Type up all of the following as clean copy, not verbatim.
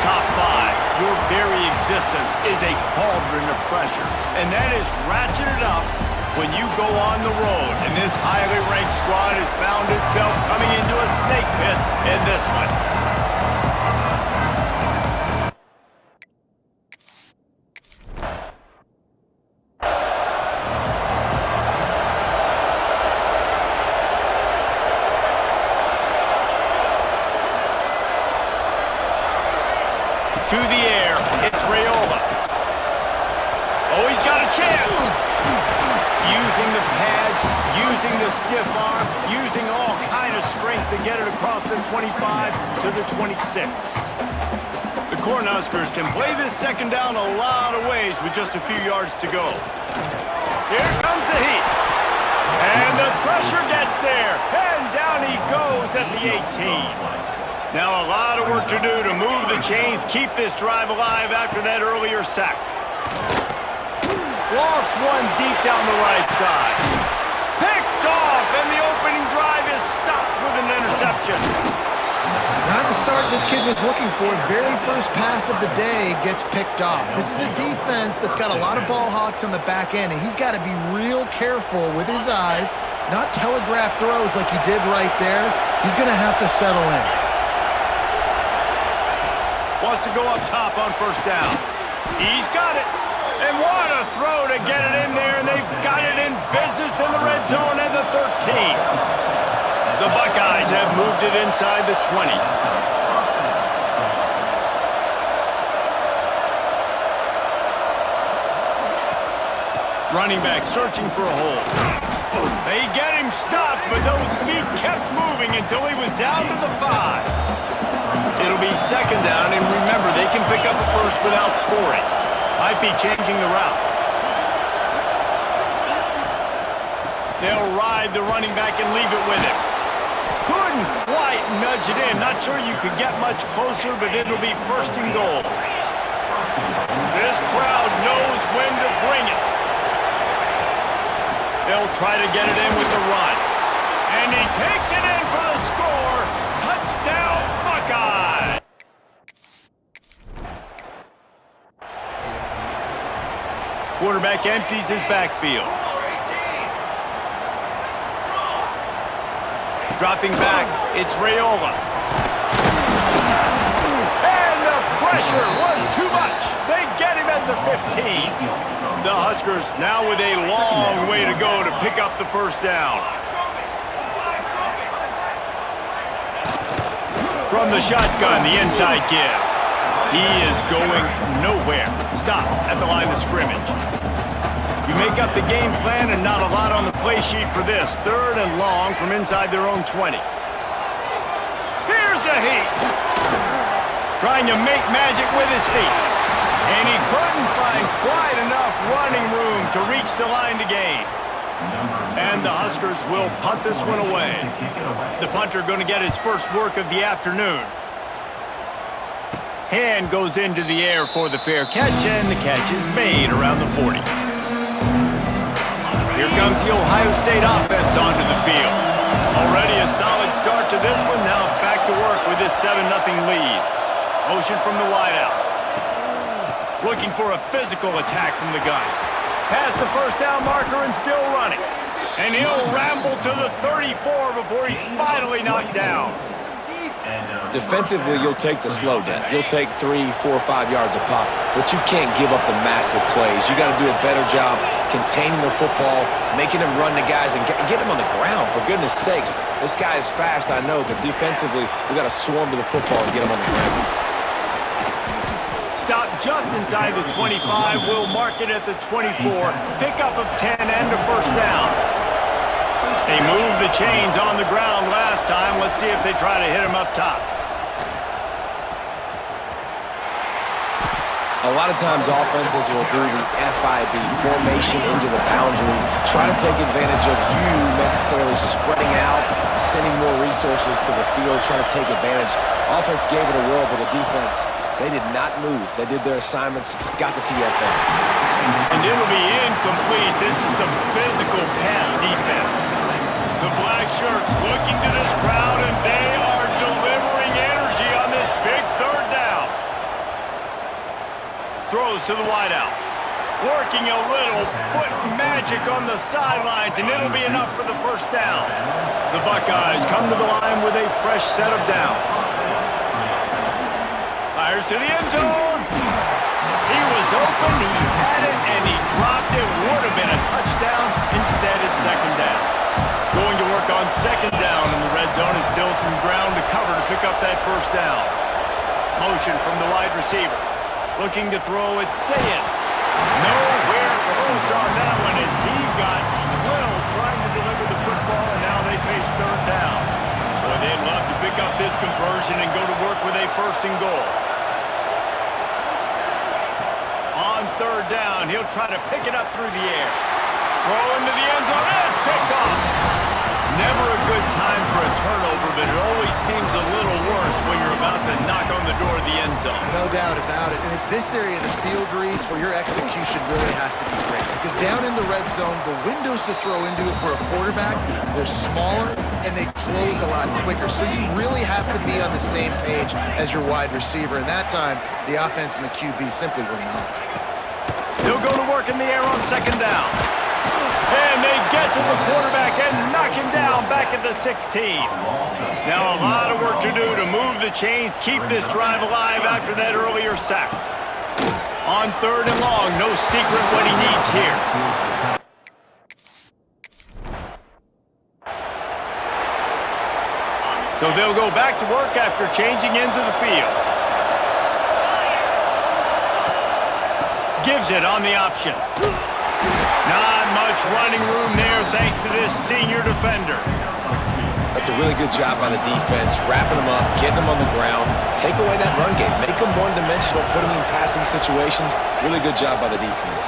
top five, your very existence is a cauldron of pressure. And that is ratcheted up when you go on the road. And this highly ranked squad has found itself coming into a snake pit in this one. To the air, it's Raiola. Oh, he's got a chance. Using the pads, using the stiff arm, using all kind of strength to get it across the 25 to the 26. The Cornhuskers can play this second down a lot of ways with just a few yards to go. Here comes the heat. And the pressure gets there. And down he goes at the 18. Now a lot of work to do to move the chains, keep this drive alive after that earlier sack. Lost one deep down the right side. Picked off, and the opening drive is stopped with an interception. Not the start this kid was looking for. Very first pass of the day gets picked off. This is a defense that's got a lot of ball hawks on the back end, and he's got to be real careful with his eyes, not telegraph throws like he did right there. He's going to have to settle in. Wants to go up top on first down. He's got it. And what a throw to get it in there, and they've got it in business in the red zone at the 13. The Buckeyes have moved it inside the 20. Running back searching for a hole. They get him stopped, but those feet kept moving until he was down to the 5. It'll be second down, and remember, they can pick up a first without scoring. Might be changing the route. They'll ride the running back and leave it with him. Couldn't quite nudge it in. Not sure you could get much closer, but it'll be first and goal. This crowd knows when to bring it. They'll try to get it in with the run. And he takes it in for the score. Touchdown, Buckeye! Quarterback empties his backfield. Dropping back, it's Raiola. And the pressure was too much. They get him at the 15. The Huskers now with a long way to go to pick up the first down. From the shotgun, the inside give. He is going nowhere. Stop at the line of scrimmage. You make up the game plan and not a lot on the play sheet for this. Third and long from inside their own 20. Here's a heat. Trying to make magic with his feet. And he couldn't find quite enough running room to reach the line to gain. And the Huskers will punt this one away. The punter going to get his first work of the afternoon. Hand goes into the air for the fair catch, and the catch is made around the 40. Here comes the Ohio State offense onto the field. Already a solid start to this one. Now back to work with this 7-0 lead. Motion from the wideout. Looking for a physical attack from the gun. Past the first down marker and still running. And he'll ramble to the 34 before he's finally knocked down. Defensively, you'll take the slow death. You'll take 3, 4, 5 yards a pop, but you can't give up the massive plays. You got to do a better job containing the football, making him run the guys, and get him on the ground. For goodness sakes, this guy is fast, I know, but defensively, we got to swarm to the football and get him on the ground. Stop just inside the 25. We'll mark it at the 24. Pickup of 10 and a first down. They moved the chains on the ground last time. Let's see if they try to hit him up top. A lot of times offenses will do the FIB, formation into the boundary, try to take advantage of you necessarily spreading out, sending more resources to the field, trying to take advantage. Offense gave it a whirl, but the defense, they did not move. They did their assignments, got the TFL. And it'll be incomplete. This is some physical pass defense. The black shirts looking to this crowd, and they are delivering energy on this big third down. throws to the wideout. Working a little foot magic on the sidelines, and it'll be enough for the first down. The Buckeyes come to the line with a fresh set of downs. Fires to the end zone. He was open, he had it, and he dropped it. Would have been a touchdown. Instead, it's second down. Going to work on second down in the red zone is still some ground to cover to pick up that first down. Motion from the wide receiver. Looking to throw, it's Sayin. Nowhere close on that one as he got drilled trying to deliver the football, and now they face third down. Boy, they'd love to pick up this conversion and go to work with a first and goal. On third down, he'll try to pick it up through the air. Throw into the end zone, and it's picked off. Never a good time for a turnover, but it always seems a little worse when you're about to knock on the door of the end zone. No doubt about it. And it's this area of the field, Reese, where your execution really has to be great. Because down in the red zone, the windows to throw into it for a quarterback, they're smaller and they close a lot quicker. So you really have to be on the same page as your wide receiver. And that time, the offense and the QB simply were not. He'll go to work in the air on second down. And they get to the quarterback and knock him down back at the 16. Now a lot of work to do to move the chains, keep this drive alive after that earlier sack. On third and long, no secret what he needs here. So they'll go back to work after changing into the field. Gives it on the option. Not much running room there thanks to this senior defender. That's a really good job by the defense, wrapping them up, getting them on the ground, take away that run game, make them one-dimensional, put them in passing situations. Really good job by the defense.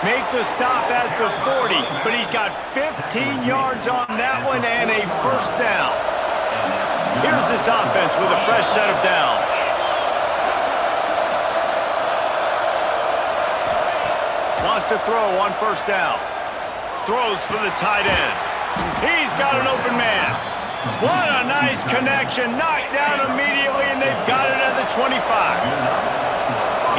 Make the stop at the 40, but he's got 15 yards on that one and a first down. Here's this offense with a fresh set of downs. Lost a throw on first down. Throws for the tight end. He's got an open man. What a nice connection. Knocked down immediately, and they've got it at the 25.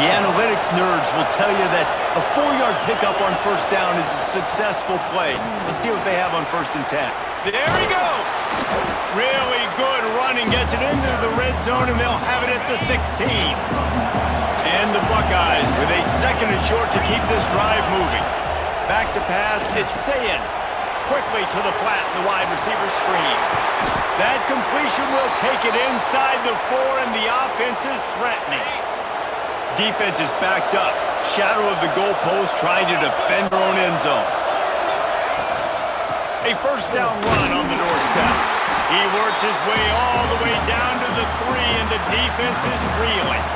The analytics nerds will tell you that a 4-yard pickup on first down is a successful play. Let's see what they have on first and 10. There he goes. Really good running. Gets it into the red zone, and they'll have it at the 16. And the Buckeyes with a second and short to keep this drive moving. Back to pass, it's Sayin. Quickly to the flat, the wide receiver screen. That completion will take it inside the 4, and the offense is threatening. Defense is backed up. Shadow of the goalpost trying to defend their own end zone. A first down run on the doorstep. He works his way all the way down to the 3, and the defense is reeling.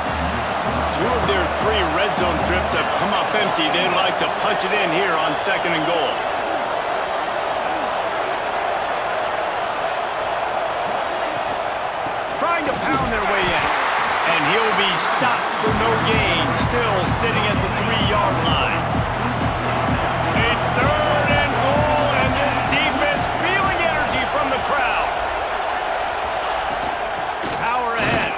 2 of their 3 red zone trips have come up empty. They'd like to punch it in here on second and goal. Trying to pound their way in. And he'll be stopped for no gain. Still sitting at the 3-yard line. A third and goal, and this defense feeling energy from the crowd. Power ahead.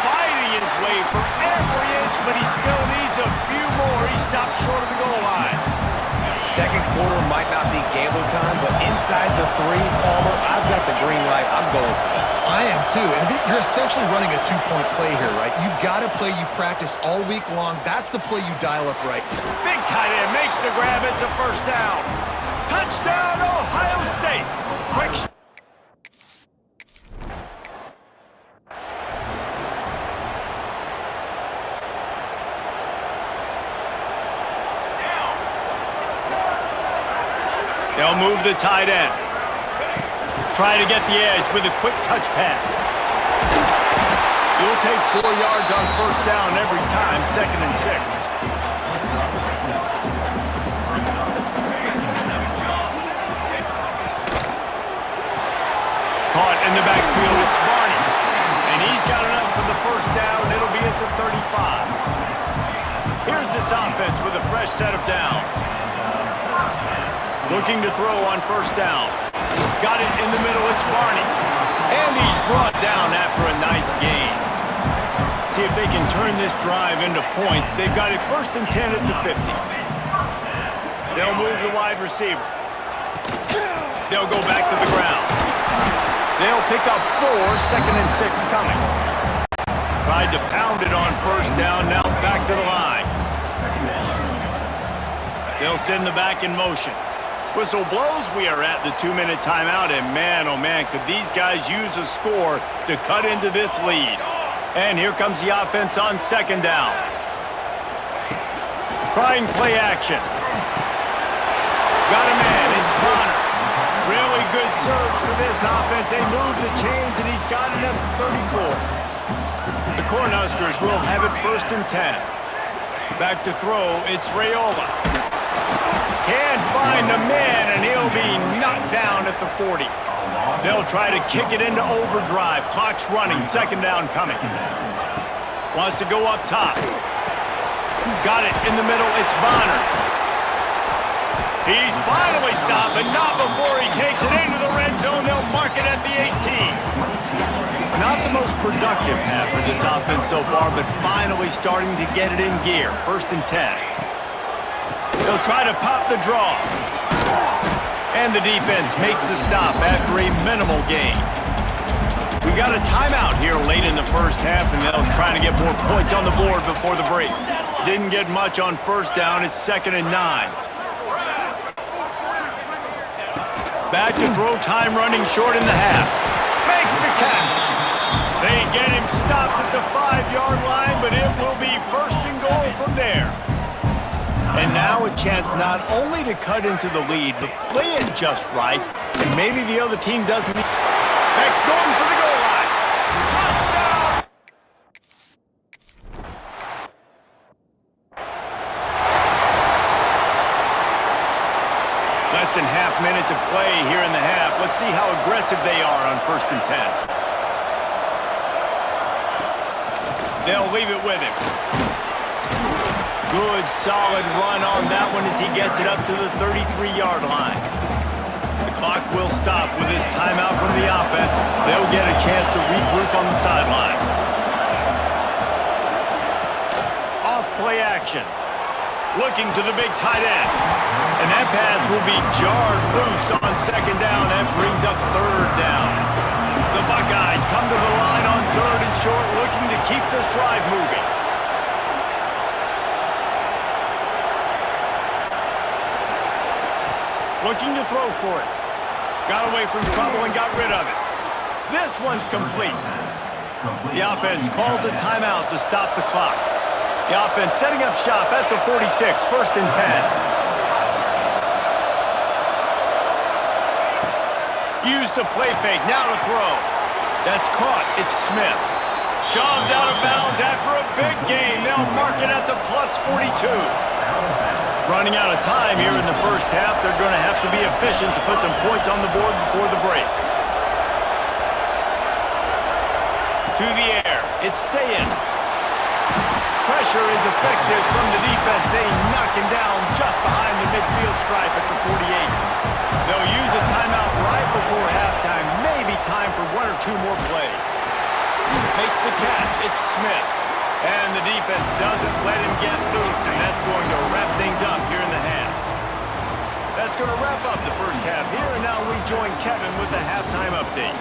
Fighting his way from every inch, but he still needs a few more. He stopped short of the goal line. Second quarter might not be gambling time, but inside the 3, Palmer, I've got the green light. I'm going for this. I am too. And you're essentially running a 2-point play here, right? You've got a play you practice all week long. That's the play you dial up right. Big tight end makes the grab. It's a first down. Touchdown, Ohio State. Quick. They'll move the tight end. Try to get the edge with a quick touch pass. You'll take 4 yards on first down every time, second and 6. Caught in the backfield, it's Barney. And he's got enough for the first down. It'll be at the 35. Here's this offense with a fresh set of downs. Looking to throw on first down. Got it in the middle, it's Barney. And he's brought down after a nice gain. see if they can turn this drive into points. They've got it 1st and 10 at the 50. They'll move the wide receiver. They'll go back to the ground. They'll pick up 4, 2nd and 6 coming. Tried to pound it on 1st down, now back to the line. They'll send the back in motion. Whistle blows, we are at the 2-minute timeout, and man, oh man, could these guys use a score to cut into this lead. And here comes the offense on 2nd down. Trying play action. Got a man, it's Bonner. Really good surge for this offense. They move the chains, and he's got it at the 34. The Cornhuskers will have it 1st and 10. Back to throw, it's Raiola. Can't find the man, and he'll be knocked down at the 40. They'll try to kick it into overdrive. Clock's running, 2nd down coming. Wants to go up top. Got it in the middle, it's Bonner. He's finally stopped, but not before he takes it into the red zone. They'll mark it at the 18. Not the most productive half for this offense so far, but finally starting to get it in gear. 1st and 10. They'll try to pop the draw. And the defense makes the stop after a minimal gain. We got a timeout here late in the 1st half, and they'll try to get more points on the board before the break. Didn't get much on 1st down. It's 2nd and 9. Back to throw, time running short in the half. Makes the catch. They get him stopped at the 5-yard line, but it will be 1st and goal from there. And now a chance not only to cut into the lead, but play it just right, and maybe the other team doesn't. Next going for the goal line. Touchdown! Less than half minute to play here in the half. Let's see how aggressive they are on 1st and 10. They'll leave it with him. Good, solid run on that one as he gets it up to the 33-yard line. The clock will stop with this timeout from the offense. They'll get a chance to regroup on the sideline. Off play action. Looking to the big tight end. And that pass will be jarred loose on 2nd down. That brings up 3rd down. The Buckeyes come to the line on 3rd and short, looking to keep this drive moving. Looking to throw for it. Got away from trouble and got rid of it. This one's complete. The offense calls a timeout to stop the clock. The offense setting up shop at the 46, 1st and 10. Use the play fake, now to throw. That's caught, it's Smith. Shoved out of bounds after a big gain. They'll mark it at the plus 42. Running out of time here in the 1st half. They're going to have to be efficient to put some points on the board before the break. To the air, it's Sayin. Pressure is effective from the defense. They knock him down just behind the midfield stripe at the 48. They'll use a timeout right before halftime. Maybe time for 1 or 2 more plays. Makes the catch, it's Smith. And the defense doesn't let him get loose, and that's going to wrap things up here in the half. That's going to wrap up the 1st half here, and now we join Kevin with the halftime update.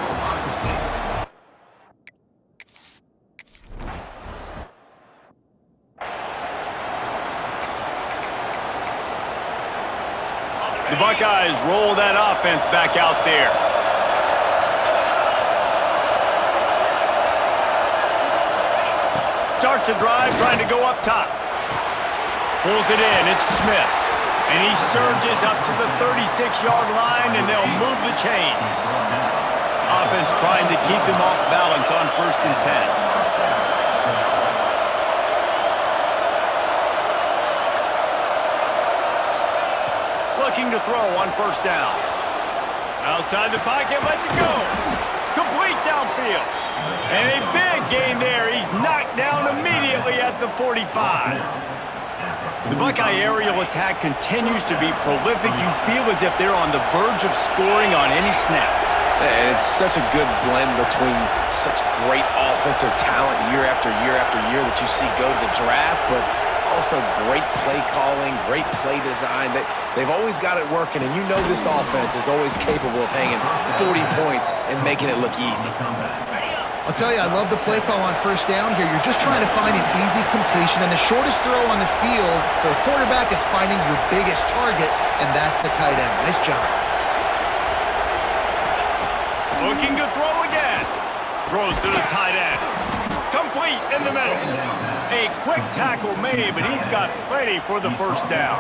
The Buckeyes roll that offense back out there. Starts a drive, trying to go up top. Pulls it in, it's Smith. And he surges up to the 36-yard line, and they'll move the chains. Offense trying to keep him off balance on 1st and 10. Looking to throw on 1st down. Outside the pocket, lets it go. Complete downfield. And a big gain there. He's knocked down immediately at the 45. The Buckeye aerial attack continues to be prolific. You feel as if they're on the verge of scoring on any snap. And it's such a good blend between such great offensive talent year after year after year that you see go to the draft, but also great play calling, great play design. They've always got it working, and you know this offense is always capable of hanging 40 points and making it look easy. I'll tell you, I love the play call on first down here. You're just trying to find an easy completion, and the shortest throw on the field for a quarterback is finding your biggest target, and that's the tight end. Nice job. Looking to throw again. Throws to the tight end. Complete in the middle. A quick tackle made, but he's got plenty for the first down.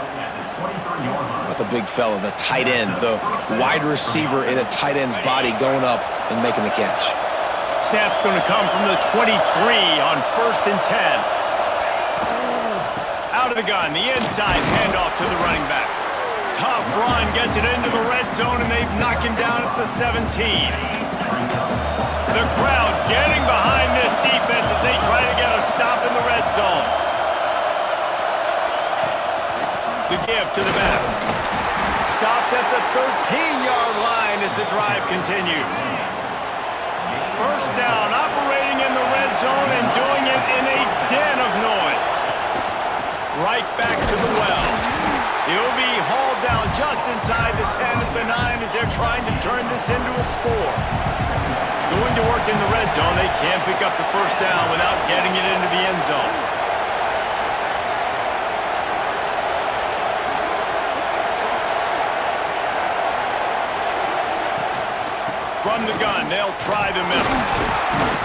Not the big fella, the tight end, the wide receiver in a tight end's body going up and making the catch. Snap's going to come from the 23 on 1st and 10. Out of the gun, the inside handoff to the running back. Tough run, gets it into the red zone, and they've knocked him down at the 17. The crowd getting behind this defense as they try to get a stop in the red zone. The give to the back. Stopped at the 13-yard line as the drive continues. First down, operating in the red zone and doing it in a den of noise. Right back to the well. He'll be hauled down just inside the 10 at the 9 as they're trying to turn this into a score. Going to work in the red zone, they can't pick up the first down without getting it into the end zone. From the gun, they'll try the middle.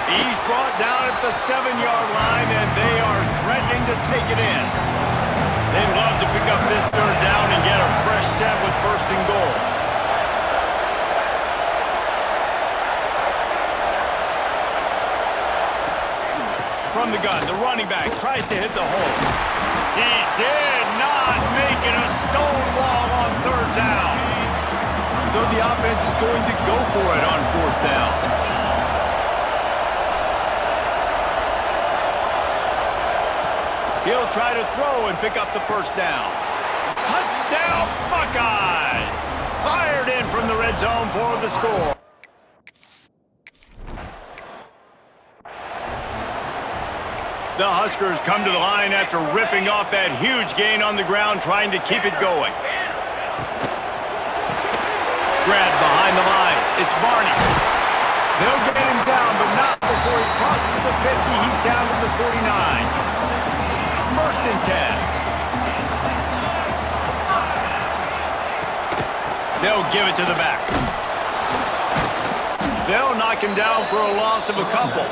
He's brought down at the 7-yard line, and they are threatening to take it in. They'd love to pick up this third down and get a fresh set with 1st and goal. From the gun, the running back tries to hit the hole. He did not make it a stone wall on 3rd down. So the offense is going to go for it on 4th down. He'll try to throw and pick up the first down. Touchdown, Buckeyes! Fired in from the red zone for the score. The Huskers come to the line after ripping off that huge gain on the ground, trying to keep it going. Grab behind the line. It's Barney. They'll get him down, but not before he crosses the 50. He's down to the 49. 1st and 10. They'll give it to the back. They'll knock him down for a loss of a couple.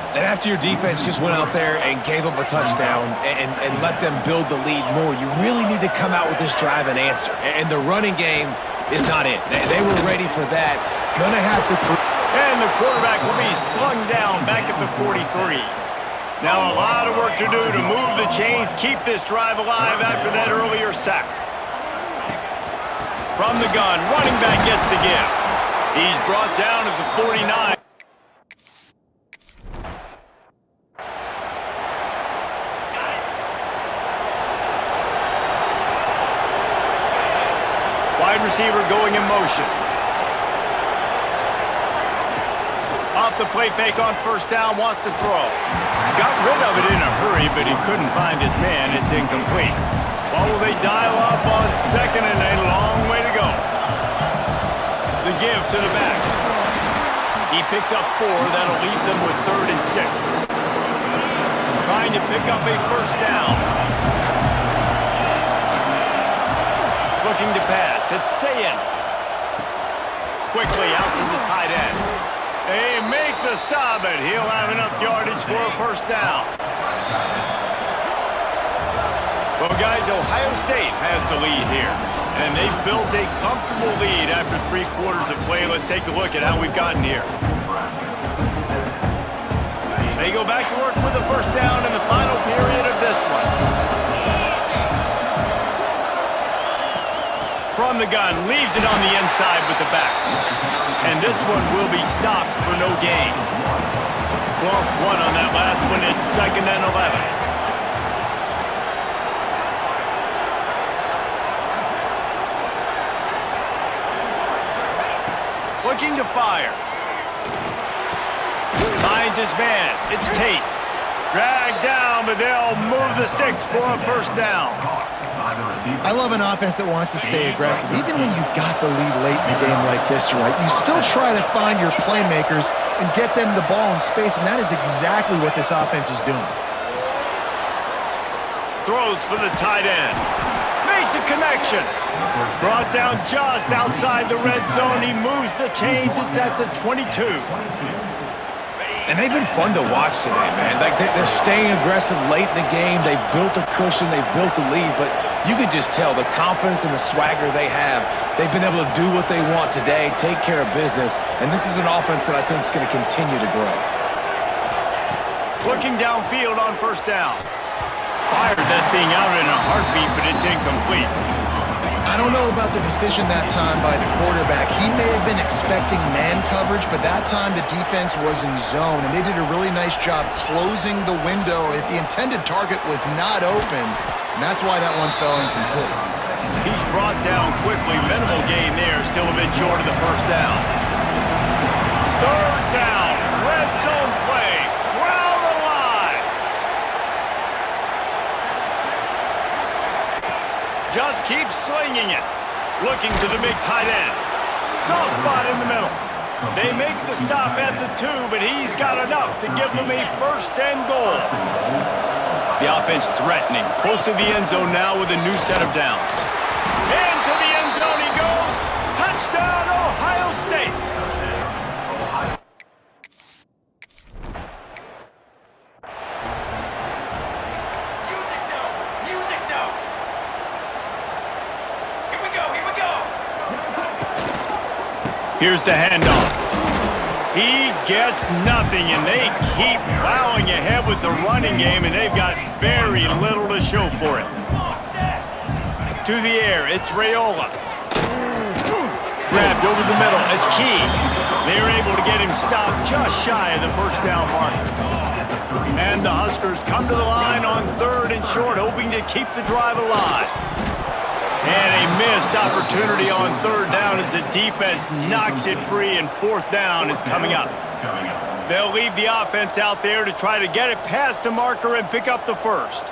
And after your defense just went out there and gave up a touchdown and let them build the lead more, you really need to come out with this drive and answer. And the running game is not it. They were ready for that. Gonna have to... And the quarterback will be slung down back at the 43. Now a lot of work to do to move the chains, keep this drive alive after that earlier sack. From the gun, running back gets the give. He's brought down at the 49. Wide receiver going in motion. Off the play fake on 1st down, wants to throw. Got rid of it in a hurry, but he couldn't find his man. It's incomplete. Well, will they dial up on 2nd and a long way to go? The give to the back. He picks up 4. That'll leave them with 3rd and 6. Trying to pick up a first down. Looking to pass. It's Sayin. Quickly out to the tight end. They make the stop, but he'll have enough yardage for a first down. Well, guys, Ohio State has the lead here, and they've built a comfortable lead after 3 quarters of play. Let's take a look at how we've gotten here. They go back to work with the first down in the final period of this one. From the gun, leaves it on the inside with the back. And this one will be stopped for no gain. Lost 1 on that last one. It's 2nd and 11. looking to fire. Finds his man. It's Tate. Dragged down, but they'll move the sticks for a first down. I love an offense that wants to stay aggressive. Even when you've got the lead late in a game like this, right, you still try to find your playmakers and get them the ball in space, and that is exactly what this offense is doing. Throws for the tight end. Makes a connection. Brought down just outside the red zone. He moves the chains. It's at the 22. And they've been fun to watch today, man. Like they're staying aggressive late in the game. They've built a cushion. They've built a lead. But you could just tell the confidence and the swagger they have. They've been able to do what they want today, take care of business. And this is an offense that I think is going to continue to grow. Looking downfield on first down. Fired that thing out in a heartbeat, but it's incomplete. I don't know about the decision that time by the quarterback. He may have been expecting man coverage, but that time the defense was in zone, and they did a really nice job closing the window. The intended target was not open, and that's why that one fell incomplete. He's brought down quickly. Minimal gain there, still a bit short of the first down. Third down, red zone play, crowd alive. Just keeps slinging it. Looking to the big tight end. Soft spot in the middle. They make the stop at the 2, but he's got enough to give them a first and goal. The offense threatening. Close to the end zone now with a new set of downs. Into the end zone he goes. Touchdown, Ohio State. Here's the handoff. He gets nothing, and they keep plowing ahead with the running game, and they've got very little to show for it. To the air, it's Raiola. Grabbed over the middle, it's Key. They're able to get him stopped just shy of the first down mark. And the Huskers come to the line on third and short, hoping to keep the drive alive. And a missed opportunity on third down as the defense knocks it free, and fourth down is coming up. They'll leave the offense out there to try to get it past the marker and pick up the first.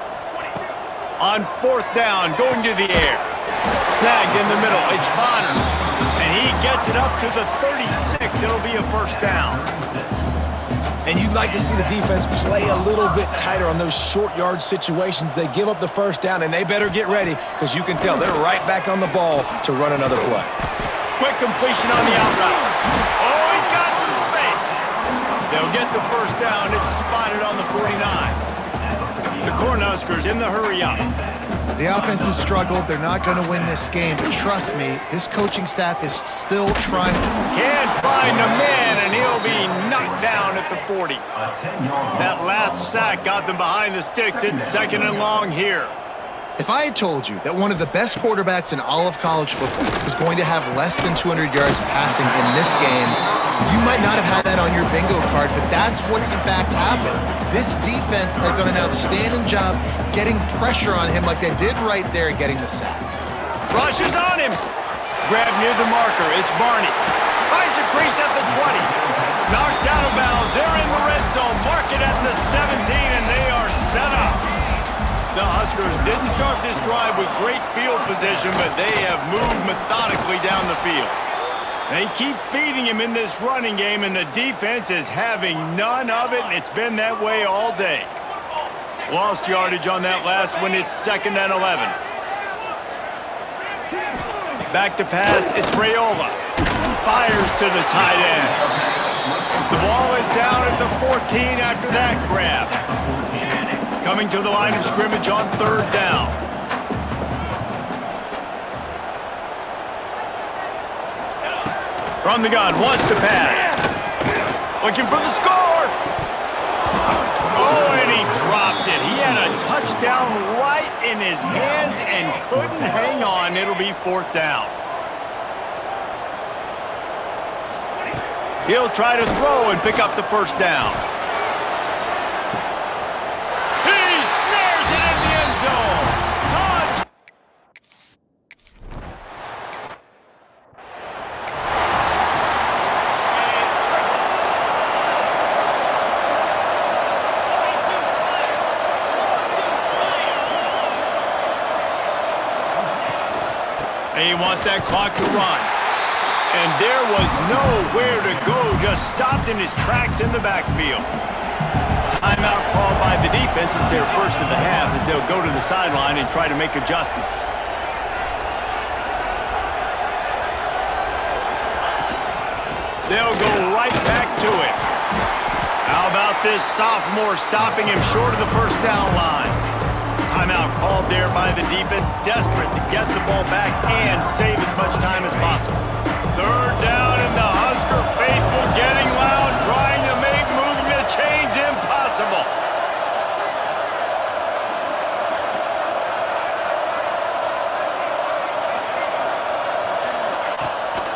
On fourth down, going to the air. Snagged in the middle, it's Bonner. And he gets it up to the 36. It'll be a first down. And you'd like to see the defense play a little bit tighter on those short yard situations. They give up the first down, and they better get ready because you can tell they're right back on the ball to run another play. Quick completion on the out route. Oh, he's got some space. They'll get the first down. It's spotted on the 49. The Cornhuskers in the hurry up. The offense has struggled. They're not going to win this game, but trust me, this coaching staff is still trying. Can't find a man, and he'll be knocked down at the 40. That last sack got them behind the sticks. It's second and long here. If I had told you that one of the best quarterbacks in all of college football was going to have less than 200 yards passing in this game, you might not have had that on your bingo card, but that's what's in fact happened. This defense has done an outstanding job getting pressure on him like they did right there getting the sack. Rush is on him. Grab near the marker. It's Barney. Finds a crease at the 20. Knocked out of bounds. They're in the red zone. Mark it at the 17, and they are set up. The Huskers didn't start this drive with great field position, but they have moved methodically down the field. They keep feeding him in this running game, and the defense is having none of it, and it's been that way all day. Lost yardage on that last one. It's second and 11. Back to pass. It's Raiola. Fires to the tight end. The ball is down at the 14 after that grab. Coming to the line of scrimmage on third down. From the gun, wants to pass. Looking for the score. Oh, and he dropped it. He had a touchdown right in his hands and couldn't hang on. It'll be fourth down. He'll try to throw and pick up the first down. And you want that clock to run. And there was nowhere to go, just stopped in his tracks in the backfield. Timeout called by the defense. It's their first of the half as they'll go to the sideline and try to make adjustments. They'll go right back to it. How about this sophomore stopping him short of the first down line? Timeout called there by the defense, desperate to get the ball back and save as much time as possible. Third down, and the Husker faithful getting loud, trying to make moving the chains impossible.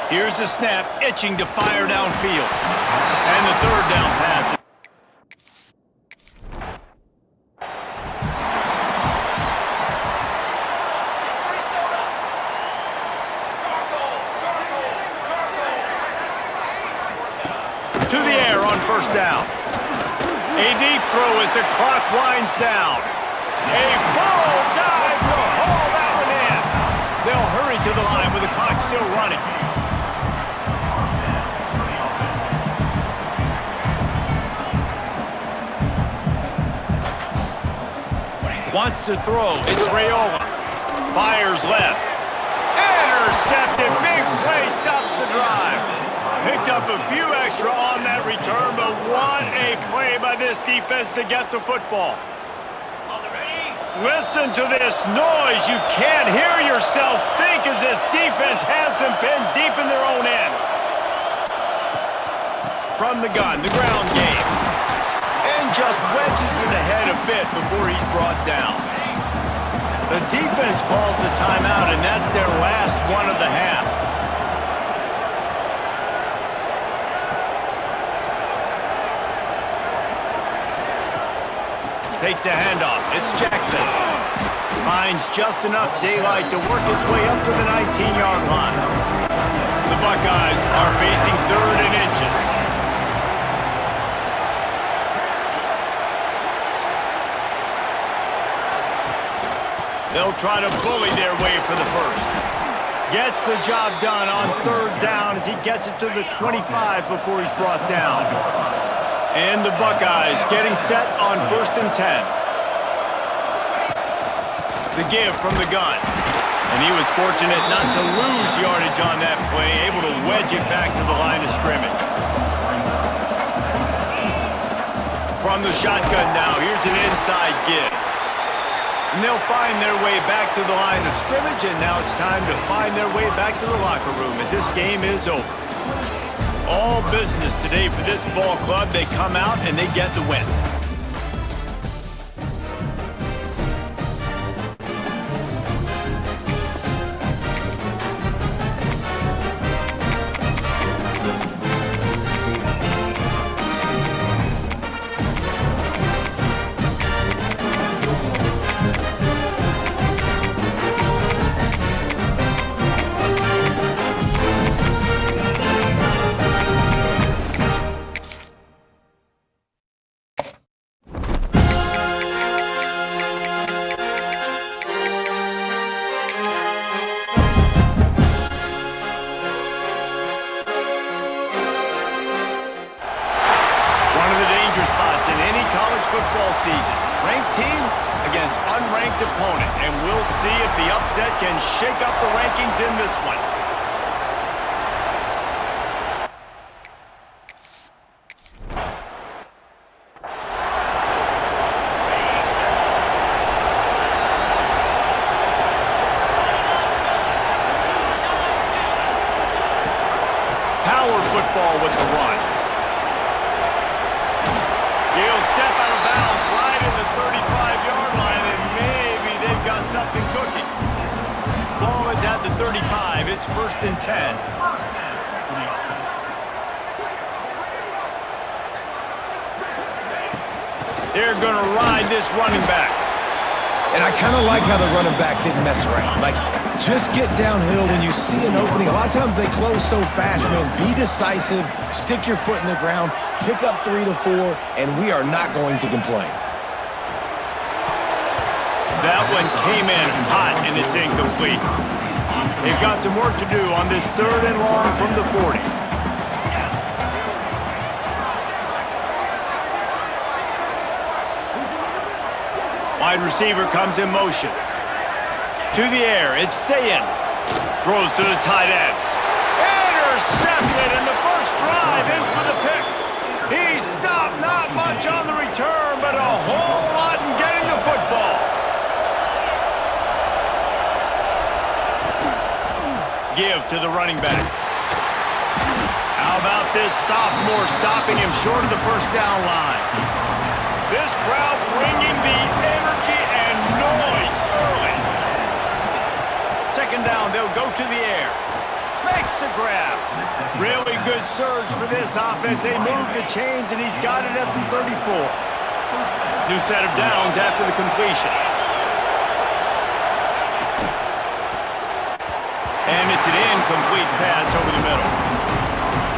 Here's the snap, itching to fire downfield. And the third down pass. To the air on first down. A deep throw as the clock winds down. A full dive to haul that one in. They'll hurry to the line with the clock still running. Wants to throw. It's Raiola. Fires left. Intercepted. Big play stops the drive. Picked up a few extra on that return, but what a play by this defense to get the football. Listen to this noise. You can't hear yourself think as this defense has them pinned deep in their own end. From the gun, the ground game. And just wedges it ahead a bit before he's brought down. The defense calls the timeout, and that's their last one of the half. Takes a handoff. It's Jackson. Finds just enough daylight to work his way up to the 19-yard line. The Buckeyes are facing third and inches. They'll try to bully their way for the first. Gets the job done on third down as he gets it to the 25 before he's brought down. And the Buckeyes getting set on 1st and 10. The give from the gun. And he was fortunate not to lose yardage on that play, able to wedge it back to the line of scrimmage. From the shotgun now, here's an inside give. And they'll find their way back to the line of scrimmage, and now it's time to find their way back to the locker room as this game is over. All business today for this ball club. They come out and they get the win. Season. Ranked team against unranked opponent, and we'll see if the upset can shake up the rankings in this one. Power football with the run. He'll step out of bounds right in the 35-yard line, and maybe they've got something cooking. Ball is at the 35. It's 1st and 10. They're going to ride this running back. And I kind of like how the running back didn't mess around. Like, just get downhill when you see an opening. A lot of times they close so fast, man. Be decisive, stick your foot in the ground, pick up 3 to 4, and we are not going to complain. That one came in hot, and it's incomplete. They've got some work to do on this 3rd and long from the 40. Wide receiver comes in motion. To the air, it's Sayin. Throws to the tight end. Intercepted in the first drive, in for the pick. He stopped, not much on the return, but a whole lot in getting the football. Give to the running back. How about this sophomore stopping him short of the first down line? This crowd bringing the energy and noise early. 2nd down, they'll go to the air. Makes the grab. Really good surge for this offense. They move the chains, and he's got it at the 34. New set of downs after the completion. And it's an incomplete pass over the middle.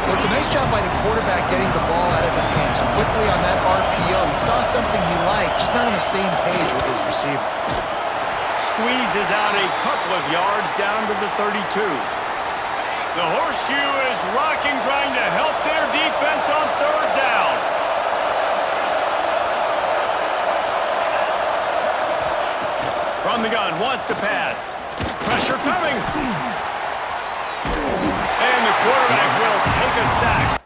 Well, it's a nice job by the quarterback getting the ball out of his hands quickly on that RPO. He saw something he liked, just not on the same page with his receiver. Squeezes out a couple of yards down to the 32. The horseshoe is rocking, trying to help their defense on 3rd down. From the gun, wants to pass. Pressure coming. And the quarterback will take a sack.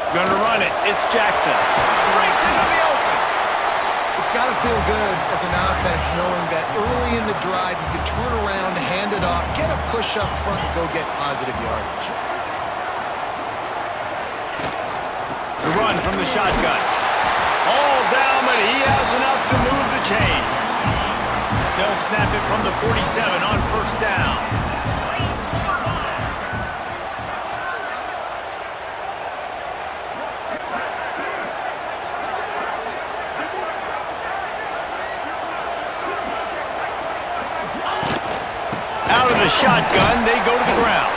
Gonna run it. It's Jackson. Breaks into the open. It's got to feel good as an offense knowing that early in the drive you can turn around, hand it off, get a push up front, and go get positive yardage. The run from the shotgun. All down, but he has enough to move the chains. They'll snap it from the 47 on 1st down. Shotgun, they go to the ground.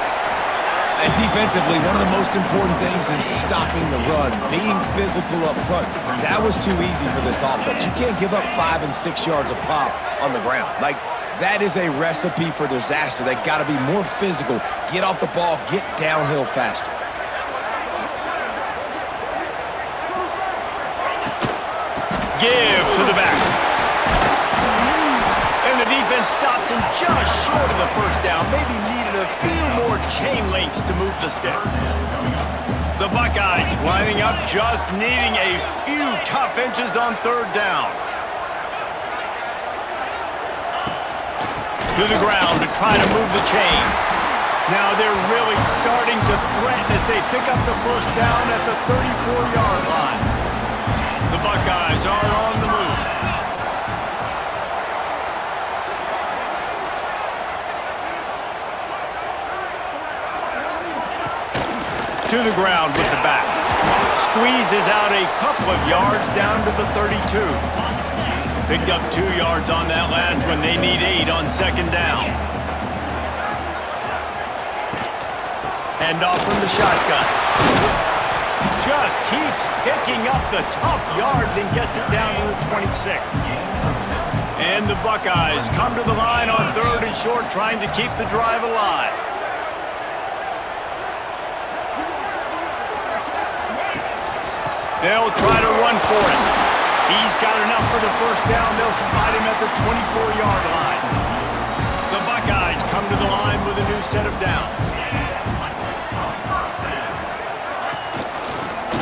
And defensively, one of the most important things is stopping the run, being physical up front. That was too easy for this offense. You can't give up 5 and 6 yards a pop on the ground. Like, that is a recipe for disaster. They got to be more physical, get off the ball, get downhill faster. Give to the back. The defense stops him just short of the 1st down. Maybe needed a few more chain links to move the sticks. The Buckeyes lining up, just needing a few tough inches on 3rd down. To the ground to try to move the chains. Now they're really starting to threaten as they pick up the 1st down at the 34-yard line. The Buckeyes are on the move. To the ground with the back. Squeezes out a couple of yards down to the 32. Picked up 2 yards on that last one. They need 8 on 2nd down. Hand off from the shotgun. Just keeps picking up the tough yards and gets it down to the 26. And the Buckeyes come to the line on 3rd and short, trying to keep the drive alive. They'll try to run for it. He's got enough for the 1st down. They'll spot him at the 24-yard line. The Buckeyes come to the line with a new set of downs.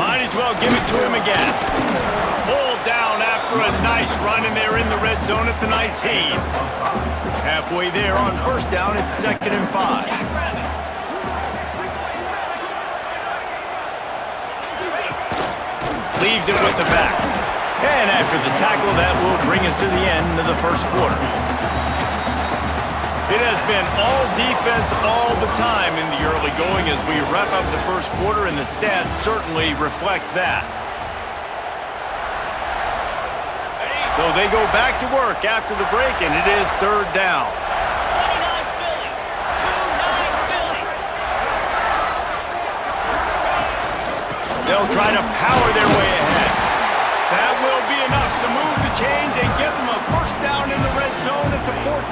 Might as well give it to him again. Pulled down after a nice run, and they're in the red zone at the 19. Halfway there on 1st down, it's 2nd and 5. Leaves it with the back. And after the tackle, that will bring us to the end of the 1st quarter. It has been all defense all the time in the early going as we wrap up the 1st quarter, and the stats certainly reflect that. So they go back to work after the break, and it is third down. 29 Philly. 2-9 Philly. They'll try to power their way ahead. That will be enough to move the chains and give them a first down in the red zone at the 14.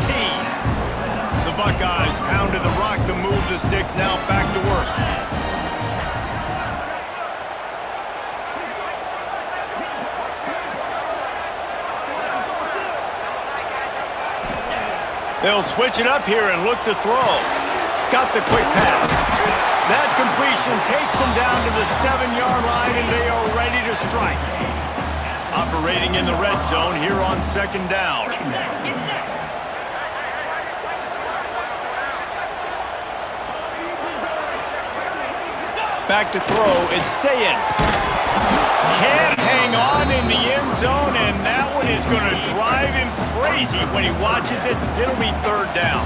The Buckeyes pounded the rock to move the sticks, now back to work. They'll switch it up here and look to throw. Got the quick pass. That completion takes them down to the 7-yard line, and they are ready to strike. Operating in the red zone here on second down. Back to throw, it's Sayin. Can't hang on in the end zone, and that one is going to drive him crazy when he watches it. It'll be third down.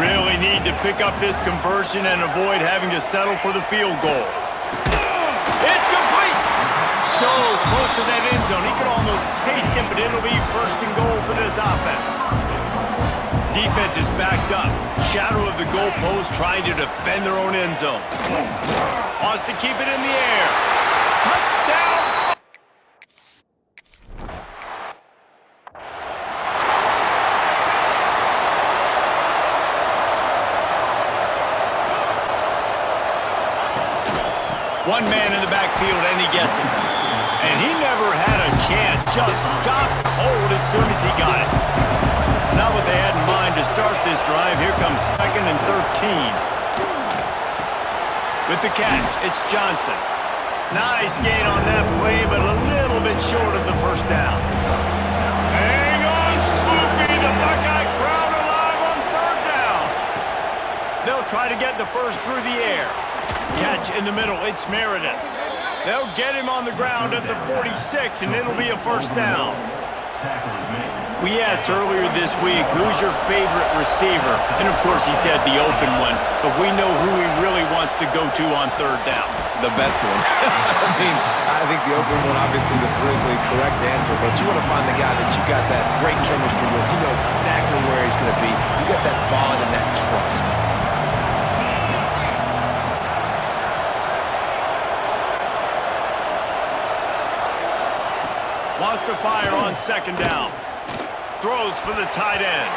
Really need to pick up this conversion and avoid having to settle for the field goal. It's complete! So close to that end zone, he could almost taste it, but it'll be first and goal for this offense. Defense is backed up. Shadow of the goalpost trying to defend their own end zone. Wants to keep it in the air. Touchdown! One man in the backfield, and he gets it. And he never had a chance. Just stopped cold as soon as he got it. Not what they had in mind to start this drive. Here comes 2nd and 13. With the catch, it's Johnson. Nice gain on that play, but a little bit short of the first down. Hang on, Swoopy. The Buckeye crowd alive on third down. They'll try to get the first through the air. Catch in the middle, it's Meredith. They'll get him on the ground at the 46, and it'll be a first down. We asked earlier this week, who's your favorite receiver? And of course he said the open one, but we know who he really wants to go to on third down. The best one. I mean, I think the open one, obviously the politically correct answer, but you want to find the guy that you got that great chemistry with. You know exactly where he's going to be. You got that bond and that trust. Wants to fire on second down. Throws for the tight end.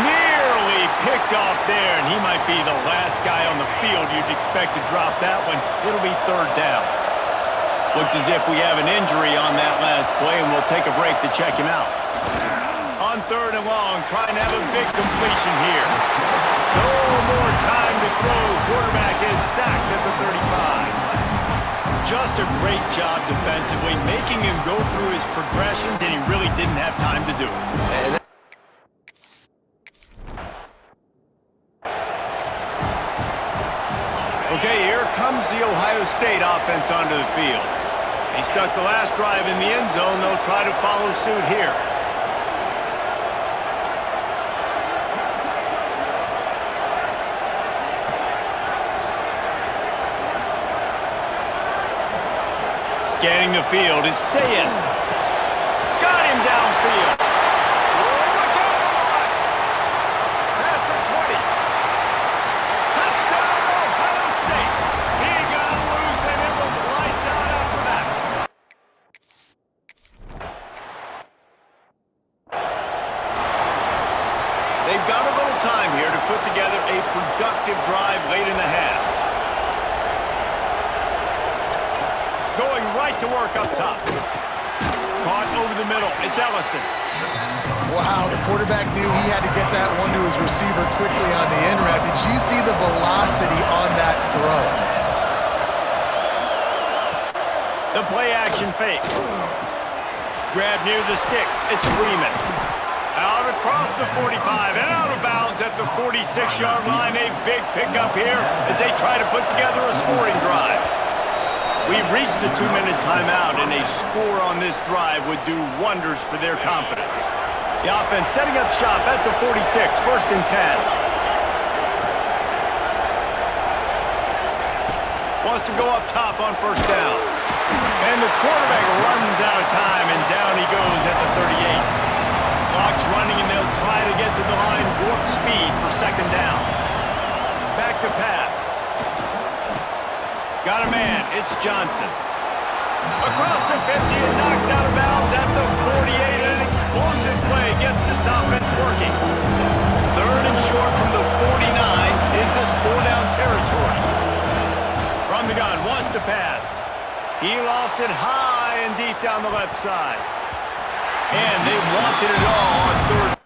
Nearly picked off there, and he might be the last guy on the field you'd expect to drop that one. It'll be third down. Looks as if we have an injury on that last play, and we'll take a break to check him out. On third and long, trying to have a big completion here. No more time to throw. Quarterback is sacked at the 35. Just a great job defensively, making him go through his progressions, and he really didn't have time to do it. Okay, here comes the Ohio State offense onto the field. He stuck the last drive in the end zone. They'll try to follow suit here. Scanning the field, it's Sayin. Got him downfield. Look out! Past the 20. Touchdown, Ohio State. He got loose, and it was lights out after that. They've got a little time here to put together a productive drive late in the half. Going right to work up top. Caught over the middle. It's Ellison. Wow, the quarterback knew he had to get that one to his receiver quickly on the in route. Did you see the velocity on that throw? The play action fake. Grab near the sticks. It's Freeman. Out across the 45 and out of bounds at the 46-yard line. A big pickup here as they try to put together a scoring drive. We've reached the 2-minute timeout, and a score on this drive would do wonders for their confidence. The offense setting up shop at the 46, first and 10. Wants to go up top on first down. And the quarterback runs out of time, and down he goes at the 38. Clock's running, and they'll try to get to the line warp speed for second down. Back to pass. Got a man. It's Johnson. Across the 50 and knocked out of bounds at the 48. An explosive play gets this offense working. Third and short from the 49. Is this 4-down territory? From the gun, wants to pass. He lofts it high and deep down the left side. And they wanted it all on third.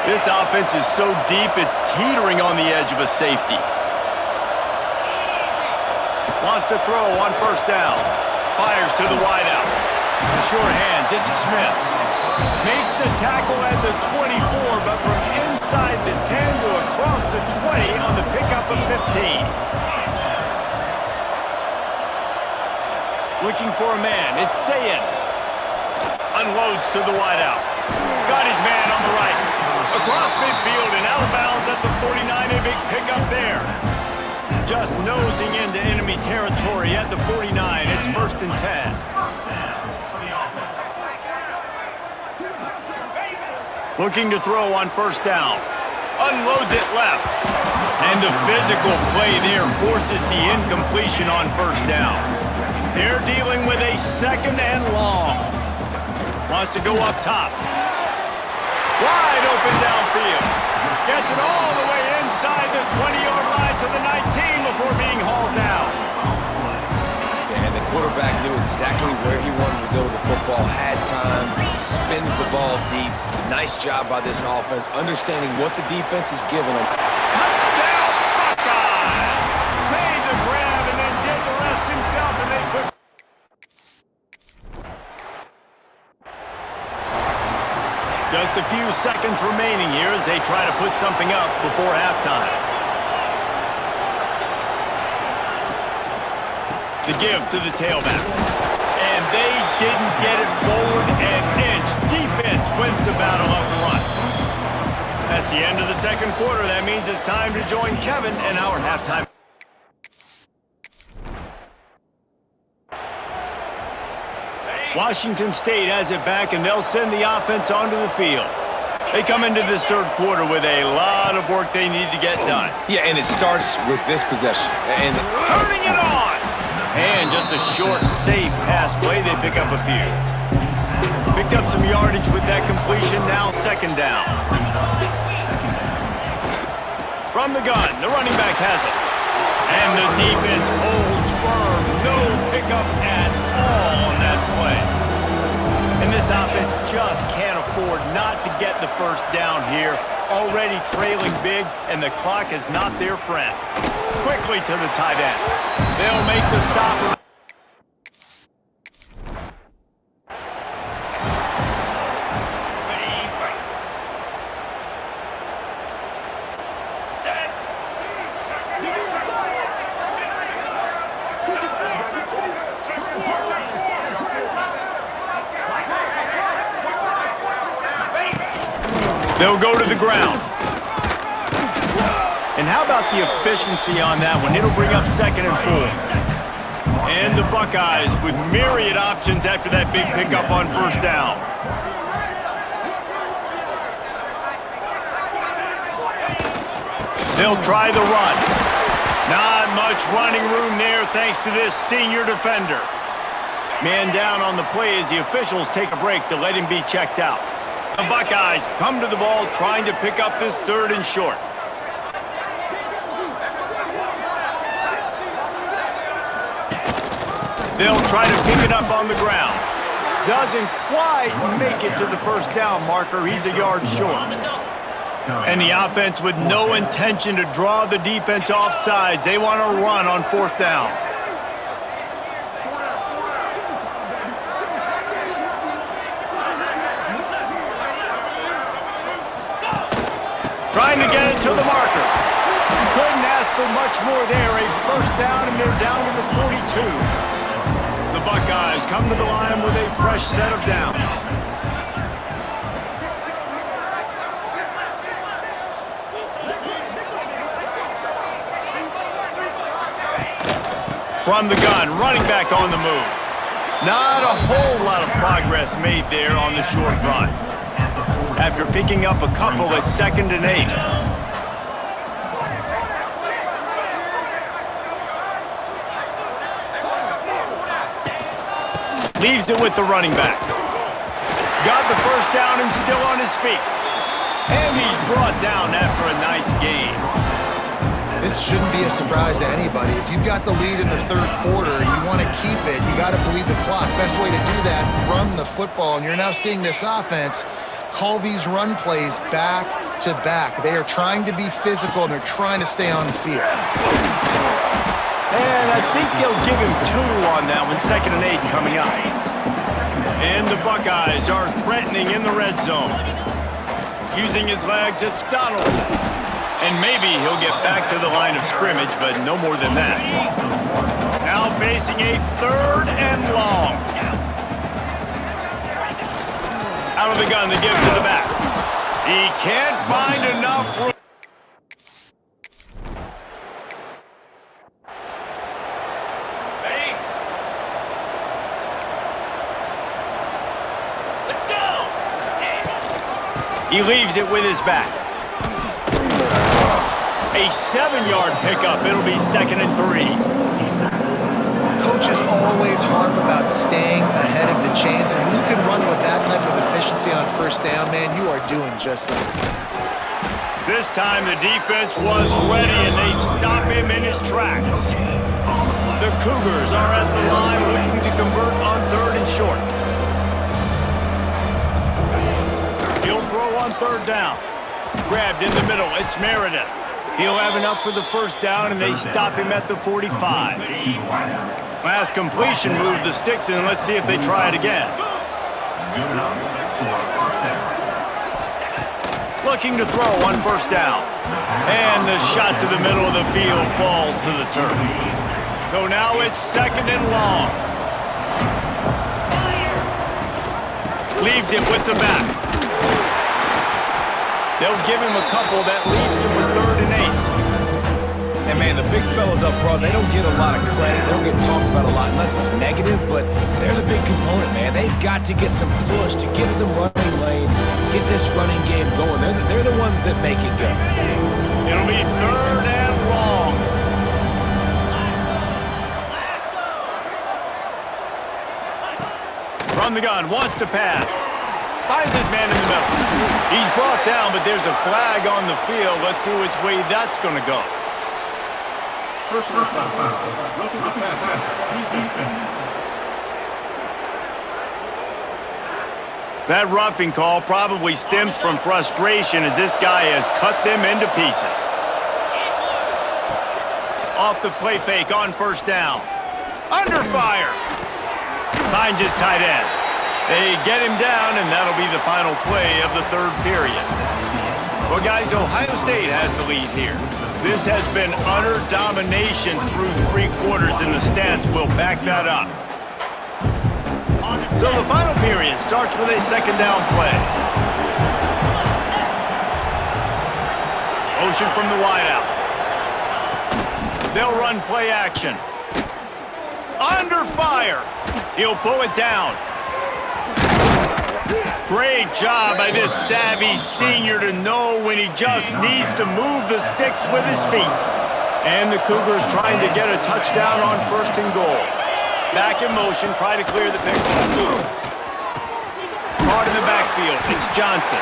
This offense is so deep, it's teetering on the edge of a safety. Wants to throw on first down. Fires to the wideout. The short hands, it's Smith. Makes the tackle at the 24, but from inside the 10 to across the 20 on the pickup of 15. Looking for a man, it's Sayin. Unloads to the wideout. Got his man on the right. Across midfield and out of bounds at the 49, a big pickup there. Just nosing into enemy territory at the 49. It's first and 10. Looking to throw on first down. Unloads it left. And the physical play there forces the incompletion on first down. They're dealing with a second and long. Wants to go up top. Wide open downfield. Gets it all the way inside the 20-yard line to the 19 before being hauled down. And the quarterback knew exactly where he wanted to go with the football, had time, spins the ball deep. Nice job by this offense, understanding what the defense is giving them. Touchdown, Buckeyes! Made the grab and then did the rest himself, and they put... Just a few seconds remaining here as they try to put something up before halftime. The give to the tailback. And they didn't get it forward an inch. Defense wins the battle up front. That's the end of the second quarter. That means it's time to join Kevin and our halftime. Washington State has it back, and they'll send the offense onto the field. They come into this third quarter with a lot of work they need to get done. Yeah, and it starts with this possession. And turning it on! And just a short, safe pass play. They pick up a few. Picked up some yardage with that completion. Now second down. From the gun, the running back has it. And the defense holds firm. No pickup at all on that play. And this offense just can't afford not to get the first down here. Already trailing big, and the clock is not their friend. Quickly to the tight end. They'll make the stop. They'll go to the ground. And how about the efficiency on that one? It'll bring up second and 4. And the Buckeyes with myriad options after that big pickup on first down. They'll try the run. Not much running room there thanks to this senior defender. Man down on the play as the officials take a break to let him be checked out. The Buckeyes come to the ball trying to pick up this third and short. They'll try to pick it up on the ground. Doesn't quite make it to the first down marker. He's a yard short. And the offense with no intention to draw the defense off sides. They want to run on fourth down. Trying to get it to the marker. Couldn't ask for much more there. A first down, and they're down to the 42. The Buckeyes come to the line with a fresh set of downs. From the gun, running back on the move. Not a whole lot of progress made there on the short run. After picking up a couple at 2nd and 8. Leaves it with the running back. Got the first down and still on his feet. And he's brought down after a nice gain. This shouldn't be a surprise to anybody. If you've got the lead in the 3rd quarter and you want to keep it, you got to bleed the clock. Best way to do that, run the football. And you're now seeing this offense call these run plays back to back. They are trying to be physical, and they're trying to stay on the field. And I think they'll give him 2 on that one, 2nd and 8 coming up. And the Buckeyes are threatening in the red zone. Using his legs, it's Donaldson. And maybe he'll get back to the line of scrimmage, but no more than that. Now facing a 3rd and long. Out of the gun to give to the back. He can't find enough room. He leaves it with his back. A 7-yard pickup. It'll be 2nd and 3. Coaches always harp about staying ahead of the chains, and when you can run with that type of efficiency on 1st down, man, you are doing just that. This time the defense was ready, and they stop him in his tracks. The Cougars are at the line looking to convert on 3rd and short. He'll throw on 3rd down. Grabbed in the middle. It's Meredith. He'll have enough for the first down, and they stop him at the 45. Last completion moved the sticks in. Let's see if they try it again. Looking to throw on 1st down. And the shot to the middle of the field falls to the turf. So now it's 2nd and long. Leaves it with the back. They'll give him a couple. That leaves him with 3rd and 8. And, man, the big fellas up front, they don't get a lot of credit. They don't get talked about a lot unless it's negative, but they're the big component, man. They've got to get some push, to get some running lanes, get this running game going. They're the ones that make it go. It'll be 3rd and long. From the gun, wants to pass. Finds his man in the middle. He's brought down, but there's a flag on the field. Let's see which way that's going to go. Personal foul. Roughing the passer. That roughing call probably stems from frustration as this guy has cut them into pieces. Off the play fake on 1st down. Under fire. Finds his tight end. They get him down, and that'll be the final play of the 3rd period. Well, guys, Ohio State has the lead here. This has been utter domination through 3 quarters, and the stats will back that up. So the final period starts with a 2nd down play. Motion from the wideout. They'll run play action. Under fire. He'll pull it down. Great job by this savvy senior to know when he just needs to move the sticks with his feet. And the Cougars trying to get a touchdown on 1st and goal. Back in motion, try to clear the pick. Caught in the backfield, it's Johnson.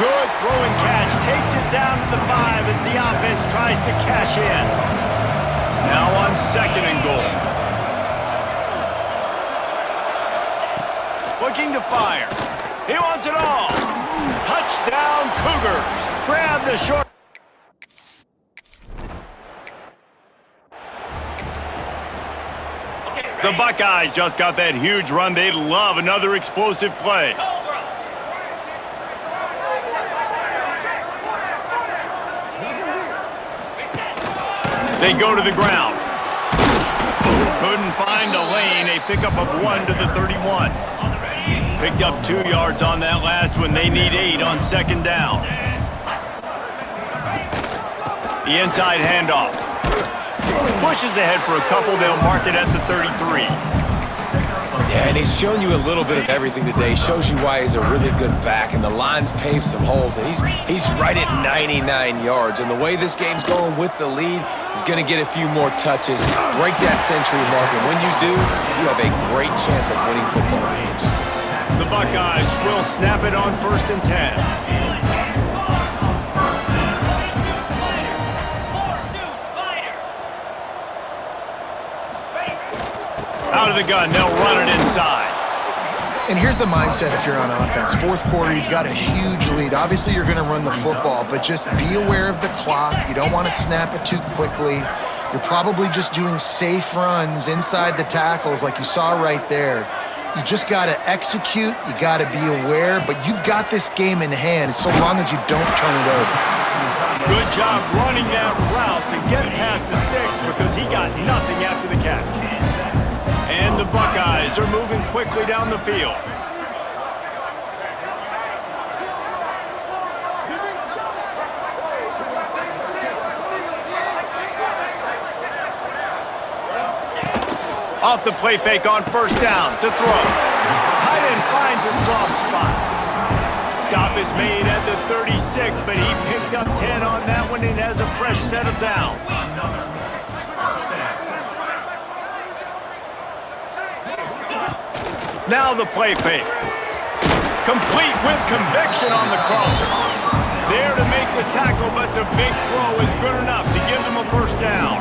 Good throwing catch, takes it down to the 5 as the offense tries to cash in. Now on 2nd and goal. Looking to fire. He wants it all. Touchdown, Cougars. Grab the short. The Buckeyes just got that huge run. They'd love another explosive play. They go to the ground. Couldn't find a lane. A pickup of 1 to the 31. Picked up 2 yards on that last one. They need 8 on 2nd down. The inside handoff. Pushes ahead for a couple. They'll mark it at the 33. Yeah, and he's shown you a little bit of everything today. Shows you why he's a really good back, and the line's paved some holes, and he's right at 99 yards. And the way this game's going with the lead, he's going to get a few more touches, break that century mark, and when you do, you have a great chance of winning football games. The Buckeyes will snap it on 1st and 10. Out of the gun, they'll run it inside. And here's the mindset if you're on offense. 4th quarter, you've got a huge lead. Obviously, you're going to run the football, but just be aware of the clock. You don't want to snap it too quickly. You're probably just doing safe runs inside the tackles like you saw right there. You just got to execute. You got to be aware, but you've got this game in hand so long as you don't turn it over. Good job running that route to get past the sticks because he got nothing after the catch. And the Buckeyes are moving quickly down the field. Off the play fake on 1st down to throw. Tight end finds a soft spot. Stop is made at the 36, but he picked up 10 on that one and has a fresh set of downs. Now the play fake. Complete with conviction on the crosser. There to make the tackle, but the big throw is good enough to give them a 1st down.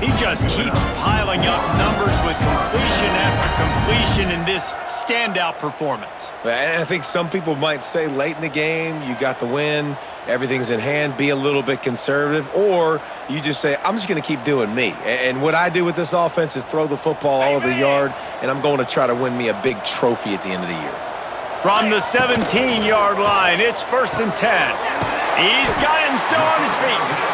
He just keeps piling up numbers with completion after completion in this standout performance. And I think some people might say late in the game, you got the win, everything's in hand, be a little bit conservative, or you just say, I'm just going to keep doing me. And what I do with this offense is throw the football all over the yard, and I'm going to try to win me a big trophy at the end of the year. From the 17-yard line, it's 1st and 10. He's got him still on his feet.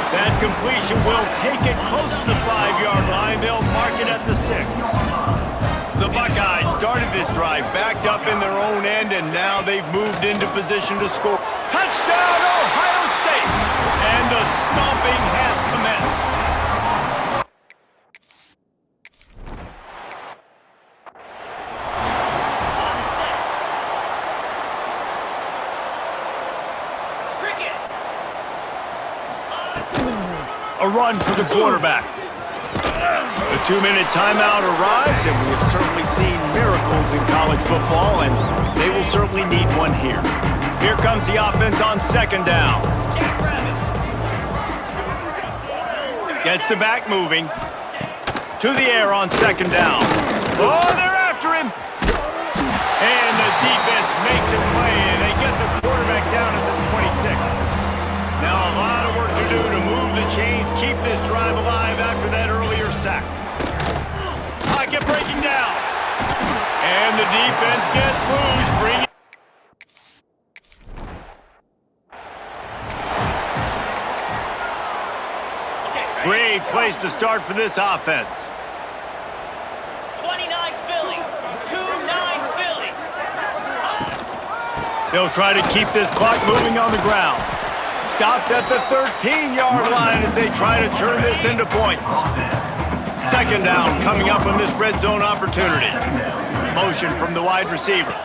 That completion will take it close to the 5-yard line. They'll mark it at the 6. The Buckeyes started this drive backed up in their own end, and now they've moved into position to score. Touchdown, Ohio State! And the stomping has commenced. A run for the quarterback. The 2-minute timeout arrives, and we have certainly seen miracles in college football, and they will certainly need one here. Here comes the offense on 2nd down. Gets the back moving. To the air on 2nd down. Oh, they're after him. And the defense makes it play, and they get the quarterback down at the 26. Now a lot of work to do to move the chains, keep this drive alive after that earlier sack. Pocket breaking down. And the defense gets loose, bringing great place to start for this offense. 29 Philly. 2-9 Philly. They'll try to keep this clock moving on the ground. Stopped at the 13-yard line as they try to turn this into points. 2nd down coming up on this red zone opportunity. Motion from the wide receiver.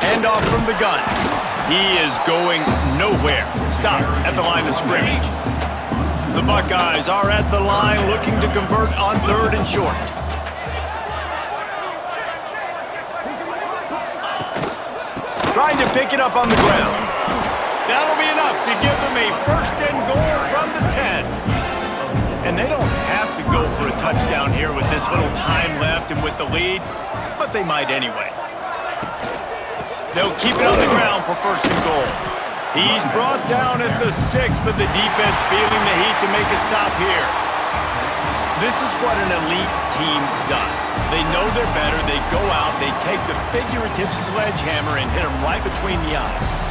End off from the gun. He is going nowhere. Stop at the line of scrimmage. The Buckeyes are at the line looking to convert on 3rd and short. Trying to pick it up on the ground. That'll be enough to give them a 1st and goal from the 10. And they don't have to go for a touchdown here with this little time left and with the lead, but they might anyway. They'll keep it on the ground for 1st and goal. He's brought down at the 6, but the defense feeling the heat to make a stop here. This is what an elite team does. They know they're better, they go out, they take the figurative sledgehammer and hit them right between the eyes.